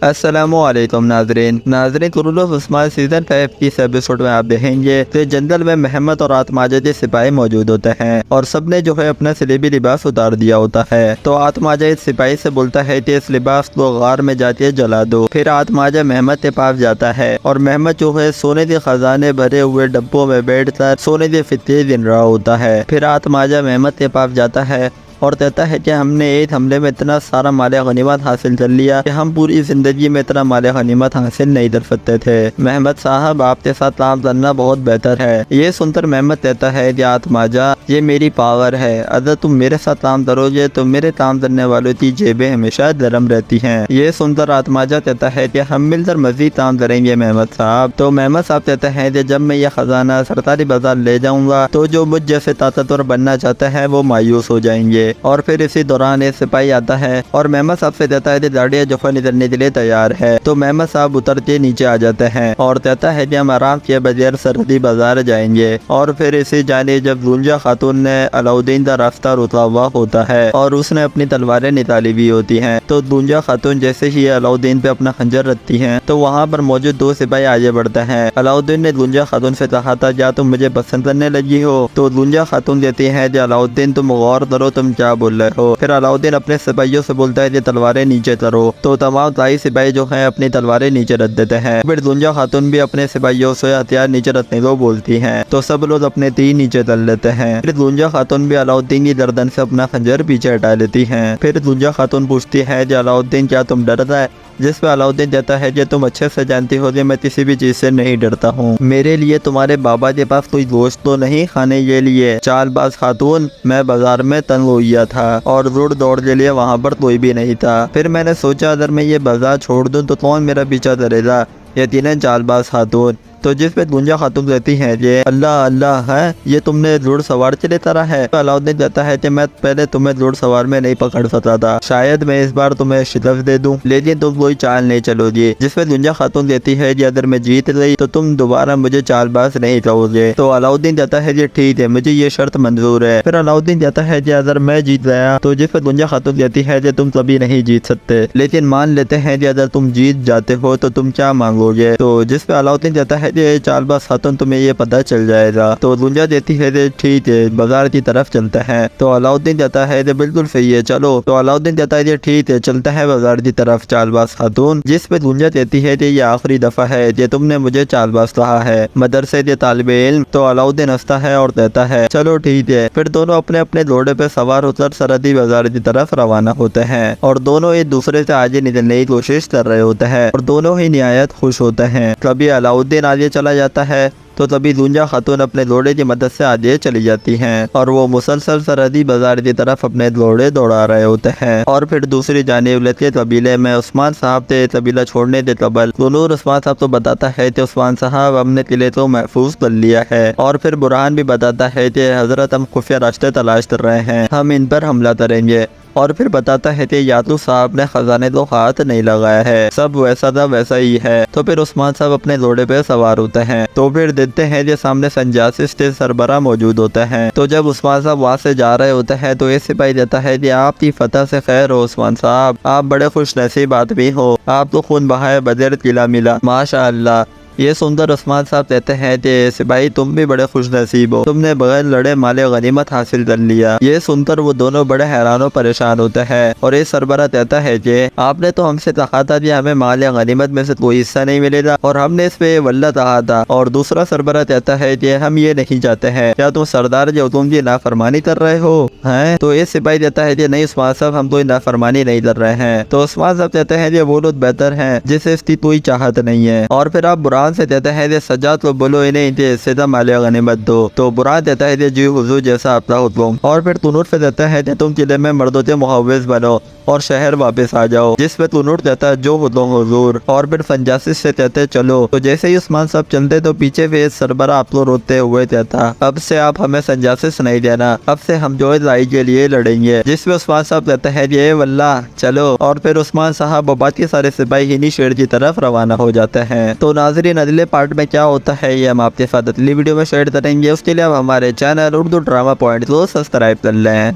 السلام علیکم ناظرین قرول آف عثمان سیزن 5 کی ایپیسوڈ میں آپ دیکھیں گے کہ جنگل میں محمد اور آتماجہ کے سپاہی موجود ہوتے ہیں اور سب نے جو ہے اپنا صلیبی لباس اتار دیا ہوتا ہے۔ تو آتماجہ اس سپاہی سے بولتا ہے کہ اس لباس کو غار میں جاتے جلا دو۔ پھر آتماجہ محمد کے پاس جاتا ہے اور محمد جو ہے سونے کے خزانے بھرے ہوئے ڈبوں میں بیٹھ کر سونے کے فتیلے گن رہا ہوتا ہے۔ پھر آتماجہ محمد کے پاس جاتا ہے اور کہتا ہے کہ ہم نے ایک حملے میں اتنا سارا مال غنیمت حاصل کر لیا کہ ہم پوری زندگی میں اتنا مال غنیمت حاصل نہیں کر سکتے تھے۔ محمد صاحب آپ کے ساتھ کام کرنا بہت بہتر ہے۔ یہ سن کر محمد کہتا ہے کہ آتماجہ یہ میری پاور ہے، اگر تم میرے ساتھ کام کرو گے تو میرے کام کرنے والوں کی جیبیں ہمیشہ گرم رہتی ہیں۔ یہ سن کر آتماجہ کہتا ہے کہ ہم مل کر مزید کام کریں گے محمد صاحب۔ تو محمد صاحب کہتے ہیں کہ جب میں یہ خزانہ سرکاری بازار لے جاؤں گا تو جو مجھ جیسے طاقتور بننا چاہتا ہے وہ مایوس ہو جائیں گے۔ اور پھر اسی دوران ایک سپاہی آتا ہے اور محمد صاحب سے کہتا ہے کہ گاڑیاں جو ہے نکلنے کے لیے تیار ہے۔ تو محمد صاحب اتر کے نیچے آ جاتے ہیں اور کہتا ہے کہ ہم آرام کیے بغیر سرحدی بازار جائیں گے۔ اور پھر اسی جانب جب دنجا خاتون نے علاؤدین کا راستہ روکا ہوا ہوتا ہے اور اس نے اپنی تلواریں نکالی ہوئی ہوتی ہیں، تو دنجا خاتون جیسے ہی علاؤدین پہ اپنا خنجر رکھتی ہیں تو وہاں پر موجود دو سپاہی آگے بڑھتے ہیں۔ علاؤدین نے دنجا خاتون سے کہا تھا کیا تم مجھے پسند کرنے لگی ہو؟ تو دنجا خاتون کہتی ہے کہ علاؤدین تم غور کرو تم کیا بول رہے ہو۔ پھر علاؤدین اپنے سپاہیوں سے بولتا ہے کہ تلواریں نیچے کرو۔ تو تمام تائی سپاہی جو ہیں اپنی تلواریں نیچے رکھ دیتے ہیں۔ پھر دنجا خاتون بھی اپنے سپاہیوں سے ہتھیار نیچے رکھنے کو بولتی ہیں تو سب لوگ اپنے تیر نیچے کر لیتے ہیں۔ پھر دنجا خاتون بھی علاؤدین کی گردن سے اپنا خنجر پیچھے ہٹا لیتی ہیں۔ پھر دنجا خاتون پوچھتی ہے کہ علاؤدین کیا تم ڈرتا ہے؟ جس پہ علاؤدین کہتا ہے کہ تم اچھے سے جانتی ہو کہ میں کسی بھی چیز سے نہیں ڈرتا ہوں۔ میرے لیے تمہارے بابا کے پاس کوئی گوشت تو نہیں کھانے کے لیے؟ چال باز خاتون، میں بازار میں تنگ ہو گیا تھا اور روڈ دوڑ کے لیے وہاں پر کوئی بھی نہیں تھا۔ پھر میں نے سوچا اگر میں یہ بازار چھوڑ دوں تو کون میرا پیچھا کرے گا؟ یقیناً چال باز خاتون۔ تو جس پہ دنجا خاتون کہتی ہے کہ اللہ اللہ ہے یہ تم نے گھوڑ سوار چلے طرح ہے۔ تو علاؤدین کہتا ہے کہ میں پہلے تمہیں گھوڑ سوار میں نہیں پکڑ سکتا تھا، شاید میں اس بار تمہیں شکست دے دوں لیکن تم کوئی چال نہیں چلو گی۔ جس پہ دنجا خاتون کہتی ہے کہ اگر میں جیت گئی تو تم دوبارہ مجھے چال باز نہیں کہو گے۔ تو علاؤدین کہتا ہے کہ ٹھیک ہے مجھے یہ شرط منظور ہے۔ پھر علاؤدین کہتا ہے کہ اگر میں جیت گیا تو جس پہ دنجا خاتون کہتی ہے کہ تم کبھی نہیں جیت سکتے، لیکن مان لیتے ہیں کہ اگر تم جیت جاتے ہو تو تم کیا مانگو گے؟ تو جس پہ علاؤدین کہتا ہے کہ چال باز خاتون تمہیں یہ پتہ چل جائے گا۔ تو دنجا دیتی ہے کہ ٹھیک ہے بازار کی طرف چلتے ہیں۔ تو علاؤدین کہتا ہے کہ بالکل صحیح ہے چلو۔ تو علاؤدین کہتا ہے کہ ٹھیک ہے چلتے ہیں بازار کی طرف چال باز خاتون۔ جس پہ دنجا کہتی ہے کہ یہ آخری دفعہ ہے کہ تم نے مجھے چال باز کہا ہے، مدرسے کے طالب علم۔ تو علاؤدین ہنستا ہے اور کہتا ہے چلو ٹھیک ہے۔ پھر دونوں اپنے اپنے گھوڑے پہ سوار ہو کر سرحدی بازار کی طرف روانہ ہوتے ہیں اور دونوں ایک دوسرے سے آگے نکلنے کی کوشش کر رہے ہوتے ہیں اور دونوں ہی نہایت خوش ہوتے ہیں۔ کبھی علاؤدین آگے چلا جاتا ہے تو تبھی دنجا خاتون اپنے گھوڑے کی مدد سے آگے چلی جاتی ہیں اور وہ مسلسل سرحدی بازار کی طرف اپنے گھوڑے دوڑا رہے ہوتے ہیں۔ اور پھر دوسری جانب لچکے قبیلے میں عثمان صاحب سے قبیلہ چھوڑنے کے قبل ضلور عثمان صاحب تو بتاتا ہے کہ عثمان صاحب ہم نے قلعے کو محفوظ کر لیا ہے۔ اور پھر برہان بھی بتاتا ہے کہ حضرت ہم خفیہ راستے تلاش کر رہے ہیں، ہم ان پر حملہ کریں گے۔ اور پھر بتاتا ہے کہ یاتو صاحب نے خزانے کو ہاتھ نہیں لگایا ہے، سب ویسا تھا ویسا ہی ہے۔ تو پھر عثمان صاحب اپنے گھوڑے پہ سوار ہوتے ہیں تو پھر دیکھتے ہیں کہ سامنے سنجاسس کے سربراہ موجود ہوتے ہیں۔ تو جب عثمان صاحب وہاں سے جا رہے ہوتے ہیں تو یہ سپاہی دیتا ہے کہ آپ کی فتح سے خیر ہو عثمان صاحب، آپ بڑے خوش نصیب آدمی ہو، آپ تو خون بہائے بدر قلعہ ملا، ماشاء اللہ۔ یہ سندر عثمان صاحب کہتے ہیں کہ سپاہی تم بھی بڑے خوش نصیب ہو، تم نے بغیر لڑے مال غنیمت حاصل کر لیا۔ یہ سن کر وہ دونوں بڑے حیران و پریشان ہوتے ہیں اور یہ سربراہ کہتا ہے کہ آپ نے تو ہم سے کہا تھا کہ ہمیں مال غنیمت میں سے کوئی حصہ نہیں ملے گا اور ہم نے اس پہ واللہ کہا تھا۔ اور دوسرا سربراہ کہتا ہے کہ ہم یہ نہیں چاہتے ہیں، کیا تم سردار کے حکم کی نافرمانی کر رہے ہو ہیں؟ تو یہ سپاہی کہتا ہے کہ نہیں عثمان صاحب ہم کوئی نافرمانی نہیں کر رہے ہیں۔ تو عثمان صاحب کہتے ہیں کہ وہ لوگ بہتر ہیں جسے اس کی کوئی چاہت نہیں ہے۔ اور پھر آپ برہان سے کہتے ہیں کہ سجاد کو بولو انہیں سیدھا مال غنیمت دو۔ تو برہان کہتا ہے کہ جی حضور جیسا آپ کا حکم۔ اور پھر تنور سے کہتا ہے کہ تم قلعے میں مردوں کے محافظ بنو اور شہر واپس آ جاؤ۔ جس پہ تنور کہتا ہے جو حکم حضور۔ اور پھر فنجاسس سے کہتے چلو۔ تو جیسے ہی عثمان صاحب چلتے تو پیچھے سے سربراہ آپ کو روتے ہوئے کہتا اب سے آپ ہمیں سنجاسس نہیں دینا، اب سے ہم جو لائی کے لیے لڑیں گے۔ جس پہ عثمان صاحب کہتے ہیں کہ اے واللہ چلو۔ اور پھر عثمان صاحب و باقی سارے سپاہی انہی شہر کی طرف روانہ ہو جاتے ہیں۔ تو ناظرین اگلے پارٹ میں کیا ہوتا ہے یہ ہم آپ کے ساتھ اگلی ویڈیو میں شیئر کریں گے۔ اس کے لیے آپ ہمارے چینل اردو ڈرامہ پوائنٹ کو سبسکرائب کر لیں۔